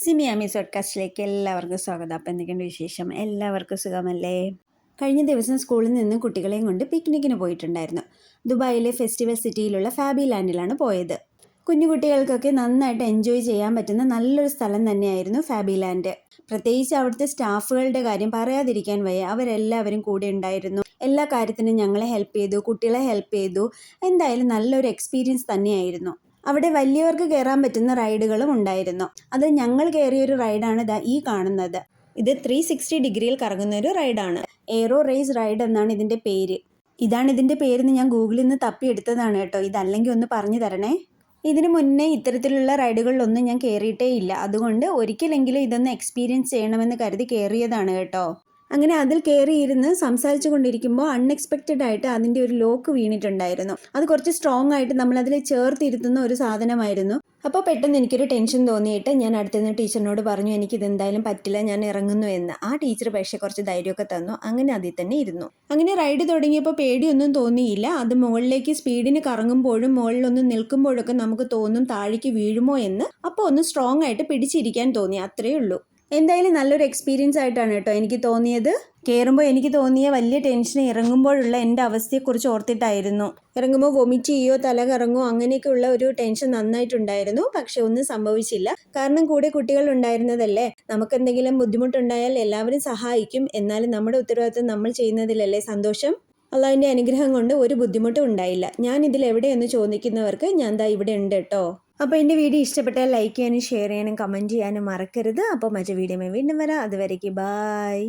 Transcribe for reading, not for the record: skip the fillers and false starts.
സിമിയാമി പോഡ്കാസ്റ്റിലേക്ക് എല്ലാവർക്കും സ്വാഗതം. അപ്പം എന്തൊക്കെയുണ്ട് വിശേഷം? എല്ലാവർക്കും സുഖമല്ലേ? കഴിഞ്ഞ ദിവസം സ്കൂളിൽ നിന്ന് കുട്ടികളെയും കൊണ്ട് പിക്നിക്കിന് പോയിട്ടുണ്ടായിരുന്നു. ദുബായിലെ ഫെസ്റ്റിവൽ സിറ്റിയിലുള്ള ഫാബി ലാൻഡിലാണ് പോയത്. കുഞ്ഞു കുട്ടികൾക്കൊക്കെ നന്നായിട്ട് എൻജോയ് ചെയ്യാൻ പറ്റുന്ന നല്ലൊരു സ്ഥലം തന്നെയായിരുന്നു ഫാബി ലാൻഡ്. പ്രത്യേകിച്ച് അവിടുത്തെ സ്റ്റാഫുകളുടെ കാര്യം പറയാതിരിക്കാൻ വയ്യ. അവരെല്ലാവരും കൂടെ ഉണ്ടായിരുന്നു. എല്ലാ കാര്യത്തിനും ഞങ്ങളെ ഹെൽപ്പ് ചെയ്തു, കുട്ടികളെ ഹെൽപ്പ് ചെയ്തു. എന്തായാലും നല്ലൊരു എക്സ്പീരിയൻസ് തന്നെയായിരുന്നു. അവിടെ വലിയവർക്ക് കയറാൻ പറ്റുന്ന റൈഡുകളും ഉണ്ടായിരുന്നു. അത് ഞങ്ങൾ കയറിയൊരു റൈഡാണ് ഈ കാണുന്നത്. ഇത് 360 ഡിഗ്രിയിൽ കറങ്ങുന്ന ഒരു റൈഡാണ്. എയ്റോ റേസ് റൈഡ് എന്നാണ് ഇതിൻ്റെ പേര്. ഇതാണ് ഇതിൻ്റെ പേരെന്ന് ഞാൻ ഗൂഗിളിൽ നിന്ന് തപ്പിയെടുത്തതാണ് കേട്ടോ. ഇതല്ലെങ്കിൽ ഒന്ന് പറഞ്ഞു തരണേ. ഇതിനു മുന്നേ ഇത്തരത്തിലുള്ള റൈഡുകളിലൊന്നും ഞാൻ കയറിയിട്ടേ ഇല്ല. അതുകൊണ്ട് ഒരിക്കലെങ്കിലും ഇതൊന്ന് എക്സ്പീരിയൻസ് ചെയ്യണമെന്ന് കരുതി കയറിയതാണ് കേട്ടോ. അങ്ങനെ അതിൽ കയറിയിരുന്ന് സംസാരിച്ചു കൊണ്ടിരിക്കുമ്പോൾ അൺഎക്സ്പെക്റ്റഡ് ആയിട്ട് അതിൻ്റെ ഒരു ലോക്ക് വീണിട്ടുണ്ടായിരുന്നു. അത് കുറച്ച് സ്ട്രോങ് ആയിട്ട് നമ്മളതിൽ ചേർത്തിരുത്തുന്ന ഒരു സാധനമായിരുന്നു. അപ്പോൾ പെട്ടെന്ന് എനിക്കൊരു ടെൻഷൻ തോന്നിയിട്ട് ഞാൻ അടുത്തുനിന്ന് ടീച്ചറിനോട് പറഞ്ഞു, എനിക്കിതെന്തായാലും പറ്റില്ല, ഞാൻ ഇറങ്ങുന്നു എന്ന്. ആ ടീച്ചർ പക്ഷേ കുറച്ച് ധൈര്യമൊക്കെ തന്നു. അങ്ങനെ അതിൽ തന്നെ ഇരുന്നു. അങ്ങനെ റൈഡ് തുടങ്ങിയപ്പോൾ പേടിയൊന്നും തോന്നിയില്ല. അത് മുകളിലേക്ക് സ്പീഡിന് കറങ്ങുമ്പോഴും മുകളിലൊന്ന് നിൽക്കുമ്പോഴൊക്കെ നമുക്ക് തോന്നും താഴേക്ക് വീഴുമോ എന്ന്. അപ്പോൾ ഒന്ന് സ്ട്രോങ് ആയിട്ട് പിടിച്ചിരിക്കാൻ തോന്നി, അത്രയേ ഉള്ളൂ. എന്തായാലും നല്ലൊരു എക്സ്പീരിയൻസ് ആയിട്ടാണ് കേട്ടോ എനിക്ക് തോന്നിയത്. കയറുമ്പോൾ എനിക്ക് തോന്നിയ വലിയ ടെൻഷൻ ഇറങ്ങുമ്പോഴുള്ള എൻ്റെ അവസ്ഥയെക്കുറിച്ച് ഓർത്തിട്ടായിരുന്നു. ഇറങ്ങുമ്പോൾ വൊമിറ്റ് ചെയ്യോ തല കറങ്ങോ അങ്ങനെയൊക്കെയുള്ള ഒരു ടെൻഷൻ നന്നായിട്ടുണ്ടായിരുന്നു. പക്ഷെ ഒന്നും സംഭവിച്ചില്ല. കാരണം കൂടെ കുട്ടികൾ ഉണ്ടായിരുന്നതല്ലേ. നമുക്കെന്തെങ്കിലും ബുദ്ധിമുട്ടുണ്ടായാൽ എല്ലാവരും സഹായിക്കും. എന്നാലും നമ്മുടെ ഉത്തരവാദിത്വം നമ്മൾ ചെയ്യുന്നതിലല്ലേ സന്തോഷം. അള്ളാഹുവിൻ്റെ അനുഗ്രഹം കൊണ്ട് ഒരു ബുദ്ധിമുട്ടും ഉണ്ടായില്ല. ഞാൻ ഇതിൽ എവിടെയെന്ന് ചോദിക്കുന്നവർക്ക് ഞാൻ ഇവിടെ ഉണ്ട് കേട്ടോ. അപ്പോൾ എൻ്റെ വീഡിയോ ഇഷ്ടപ്പെട്ടാൽ ലൈക്ക് ചെയ്യാനും ഷെയർ ചെയ്യാനും കമൻറ്റ് ചെയ്യാനും മറക്കരുത്. അപ്പോൾ മറ്റു വീഡിയോ വീണ്ടും വരാം. അതുവരേക്ക് ബായ്.